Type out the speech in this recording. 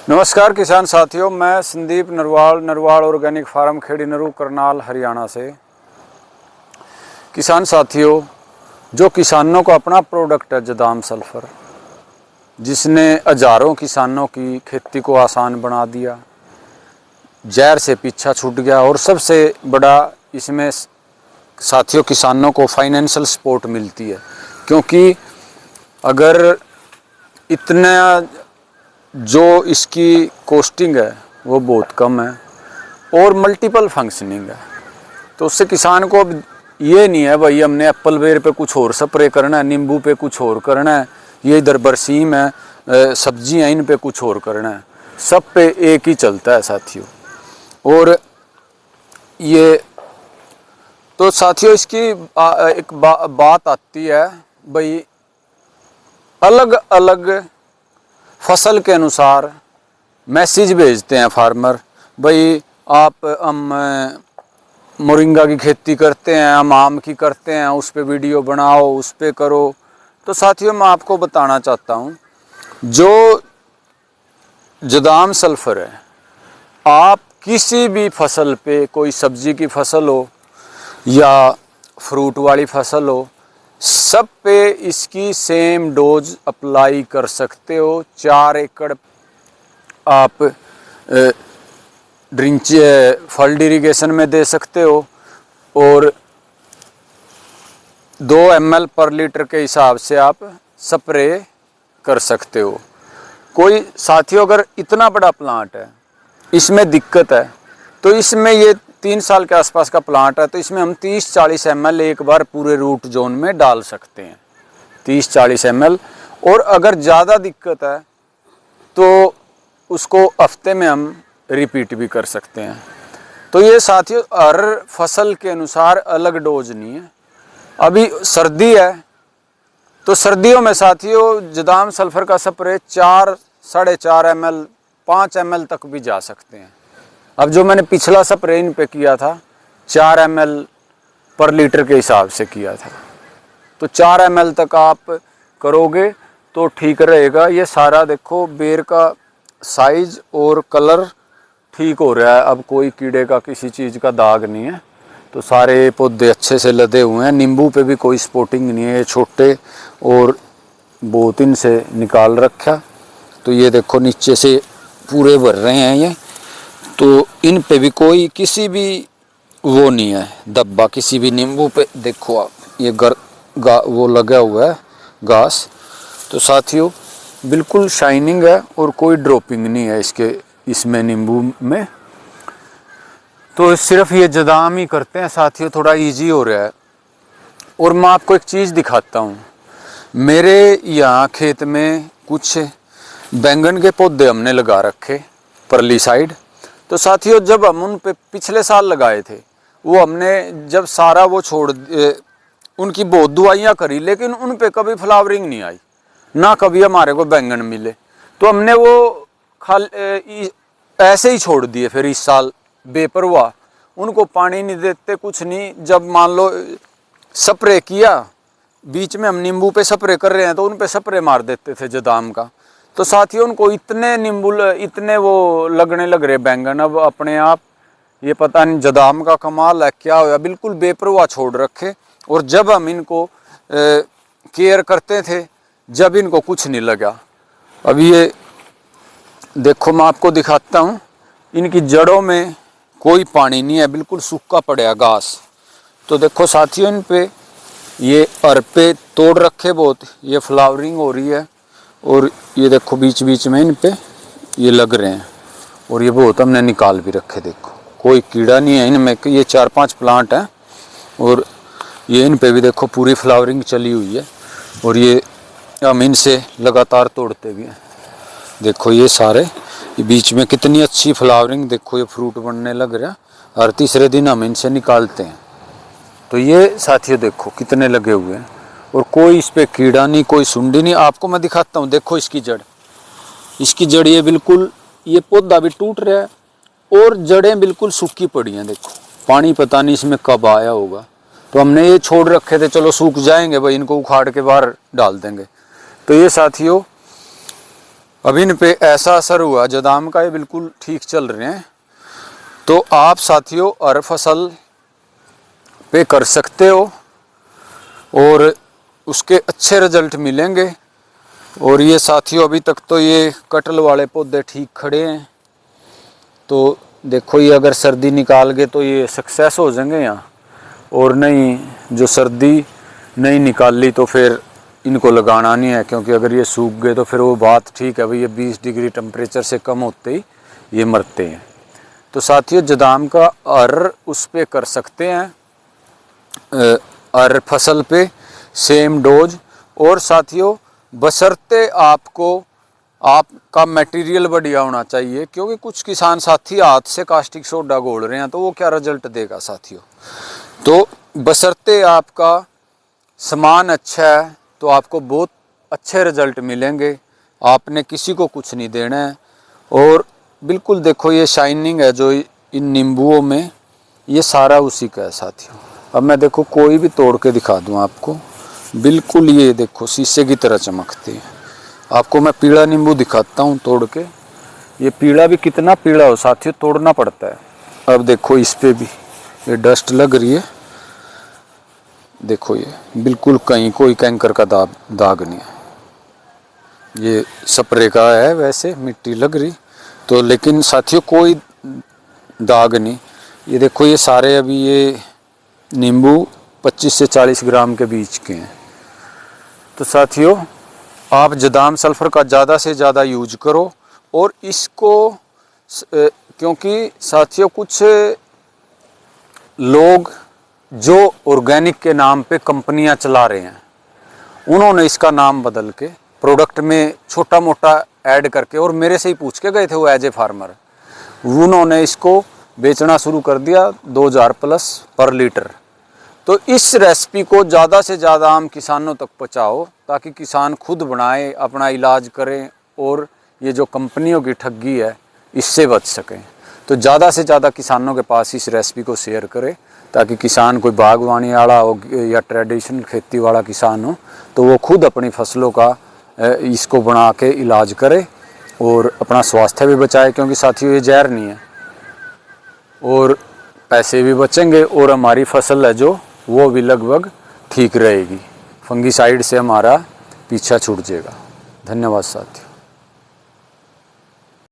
नमस्कार किसान साथियों, मैं संदीप नरवाल ऑर्गेनिक फार्म खेड़ी नरू करनाल हरियाणा से। किसान साथियों, जो किसानों का अपना प्रोडक्ट है जदाम सल्फर, जिसने हजारों किसानों की खेती को आसान बना दिया, जहर से पीछा छूट गया और सबसे बड़ा इसमें साथियों किसानों को फाइनेंशियल सपोर्ट मिलती है, क्योंकि अगर इतना जो इसकी कॉस्टिंग है वो बहुत कम है और मल्टीपल फंक्शनिंग है, तो उससे किसान को अब ये नहीं है भाई हमने एप्पल बेर पे कुछ और स्प्रे करना है, नींबू पे कुछ और करना है, ये इधर बरसीम है, सब्जियां इन पे कुछ और करना है, सब पे एक ही चलता है साथियों। और ये तो साथियों इसकी एक बात आती है भाई, अलग अलग फसल के अनुसार मैसेज भेजते हैं फार्मर, भाई आप हम मोरिंगा की खेती करते हैं, हम आम की करते हैं, उस पे वीडियो बनाओ, उस पे करो। तो साथियों मैं आपको बताना चाहता हूँ, जो जदाम सल्फर है, आप किसी भी फसल पे, कोई सब्जी की फसल हो या फ्रूट वाली फसल हो, सब पे इसकी सेम डोज अप्लाई कर सकते हो। 4 एकड़ आप ड्रिंच फल्ड इरिगेशन में दे सकते हो और 2 ml पर लीटर के हिसाब से आप स्प्रे कर सकते हो। कोई साथियों अगर इतना बड़ा प्लांट है, इसमें दिक्कत है, तो इसमें ये 3 साल के आसपास का प्लांट है, तो इसमें हम 30-40 ml एक बार पूरे रूट जोन में डाल सकते हैं, 30-40 ml। और अगर ज़्यादा दिक्कत है तो उसको हफ्ते में हम रिपीट भी कर सकते हैं। तो ये साथियों हर फसल के अनुसार अलग डोज नहीं है। अभी सर्दी है तो सर्दियों में साथियों जदाम सल्फर का स्प्रे 4-4.5 ml 5 ml तक भी जा सकते हैं। अब जो मैंने पिछला स्प्रे इन पे किया था 4 ml पर लीटर के हिसाब से किया था, तो 4 ml तक आप करोगे तो ठीक रहेगा। ये सारा देखो बेर का साइज और कलर ठीक हो रहा है, अब कोई कीड़े का किसी चीज़ का दाग नहीं है, तो सारे पौधे अच्छे से लदे हुए हैं। नींबू पे भी कोई स्पॉटिंग नहीं है, ये छोटे और बहुत इनसे निकाल रखा, तो ये देखो नीचे से पूरे भर रहे हैं ये, तो इन पे भी कोई किसी भी वो नहीं है धब्बा, किसी भी नींबू पे देखो आप, ये वो लगा हुआ है घास। तो साथियों बिल्कुल शाइनिंग है और कोई ड्रॉपिंग नहीं है इसमें नींबू में। तो सिर्फ ये जदाम ही करते हैं साथियों, थोड़ा इजी हो रहा है। और मैं आपको एक चीज़ दिखाता हूँ, मेरे यहाँ खेत में कुछ बैंगन के पौधे हमने लगा रखे परली साइड। तो साथियों जब हम उन पे पिछले साल लगाए थे, वो हमने जब सारा वो उनकी बहुत दुआइयाँ करी, लेकिन उन पे कभी फ्लावरिंग नहीं आई, ना कभी हमारे को बैंगन मिले, तो हमने वो ऐसे ही छोड़ दिए। फिर इस साल बेपरवाह, उनको पानी नहीं देते, कुछ नहीं। जब मान लो स्प्रे किया, बीच में हम नींबू पे स्प्रे कर रहे हैं तो उन पे स्प्रे मार देते थे जदाम का। तो साथियों उनको इतने वो लगने लग रहे बैंगन अब अपने आप, ये पता नहीं जदाम का कमाल है क्या हुआ, बिल्कुल बेपरवाह छोड़ रखे। और जब हम इनको केयर करते थे, जब इनको कुछ नहीं लगा। अब ये देखो मैं आपको दिखाता हूँ, इनकी जड़ों में कोई पानी नहीं है, बिल्कुल सूखा पड़ा घास। तो देखो साथियों इन पे ये अर पे तोड़ रखे बहुत, ये फ्लावरिंग हो रही है, और ये देखो बीच बीच में इन पे ये लग रहे हैं, और ये बहुत हमने निकाल भी रखे। देखो कोई कीड़ा नहीं है इनमें, ये 4-5 प्लांट हैं और ये इन पे भी देखो पूरी फ्लावरिंग चली हुई है, और ये हम इनसे लगातार तोड़ते भी हैं। देखो ये सारे, ये बीच में कितनी अच्छी फ्लावरिंग, देखो ये फ्रूट बनने लग रहा, हर तीसरे दिन हम इनसे निकालते हैं। तो ये साथियों देखो कितने लगे हुए हैं, और कोई इस पे कीड़ा नहीं, कोई सुंडी नहीं। आपको मैं दिखाता हूँ, देखो इसकी जड़ ये बिल्कुल, ये पौधा भी टूट रहा है और जड़ें बिल्कुल सूखी पड़ी हैं। देखो पानी पता नहीं इसमें कब आया होगा, तो हमने ये छोड़ रखे थे, चलो सूख जाएंगे भाई, इनको उखाड़ के बाहर डाल देंगे। तो ये साथियों अब इन पे ऐसा असर हुआ जदाम का, ये बिल्कुल ठीक चल रहे हैं। तो आप साथियों हर फसल पे कर सकते हो और उसके अच्छे रिजल्ट मिलेंगे। और ये साथियों अभी तक तो ये कटहल वाले पौधे ठीक खड़े हैं। तो देखो ये अगर सर्दी निकाल गए तो ये सक्सेस हो जाएंगे यहाँ, और नहीं जो सर्दी नहीं निकाली तो फिर इनको लगाना नहीं है, क्योंकि अगर ये सूख गए तो फिर वो बात ठीक है भाई, ये 20 डिग्री टेम्परेचर से कम होते ही ये मरते हैं। तो साथियों जदाम का हर उस पे कर सकते हैं, हर फसल पे सेम डोज। और साथियों बशर्ते आपका मटेरियल बढ़िया होना चाहिए, क्योंकि कुछ किसान साथी हाथ से कास्टिक सोडा घोल रहे हैं तो वो क्या रिजल्ट देगा साथियों। तो बशर्ते आपका सामान अच्छा है तो आपको बहुत अच्छे रिजल्ट मिलेंगे, आपने किसी को कुछ नहीं देना है। और बिल्कुल देखो ये शाइनिंग है जो इन नींबुओं में, ये सारा उसी का है साथियों। अब मैं देखो कोई भी तोड़ के दिखा दूं आपको, बिल्कुल ये देखो शीशे की तरह चमकते हैं। आपको मैं पीला नींबू दिखाता हूँ तोड़ के, ये पीला भी कितना पीला हो साथियों, तोड़ना पड़ता है। अब देखो इस पे भी ये डस्ट लग रही है, देखो ये बिल्कुल कहीं कोई कैंकर का दाग नहीं है, ये स्प्रे का है वैसे मिट्टी लग रही तो, लेकिन साथियों कोई दाग नहीं। ये देखो ये सारे अभी ये नींबू 25 से 40 ग्राम के बीच के हैं। तो साथियों आप जदाम सल्फर का ज़्यादा से ज़्यादा यूज करो। और इसको क्योंकि साथियों कुछ लोग जो ऑर्गेनिक के नाम पे कंपनियां चला रहे हैं, उन्होंने इसका नाम बदल के प्रोडक्ट में छोटा मोटा ऐड करके, और मेरे से ही पूछ के गए थे वो एज ए फार्मर, उन्होंने इसको बेचना शुरू कर दिया 2000 प्लस पर लीटर। तो इस रेसिपी को ज़्यादा से ज़्यादा आम किसानों तक पहुँचाओ ताकि किसान खुद बनाए, अपना इलाज करें और ये जो कंपनियों की ठगी है इससे बच सकें। तो ज़्यादा से ज़्यादा किसानों के पास इस रेसिपी को शेयर करें ताकि किसान कोई बागवानी वाला हो या ट्रेडिशनल खेती वाला किसान हो तो वो खुद अपनी फसलों का इसको बना के इलाज करे और अपना स्वास्थ्य भी बचाए, क्योंकि साथियों ये जहर नहीं है, और पैसे भी बचेंगे और हमारी फसल है जो वो भी लगभग ठीक रहेगी, फंगीसाइड से हमारा पीछा छूट जाएगा। धन्यवाद साथियों।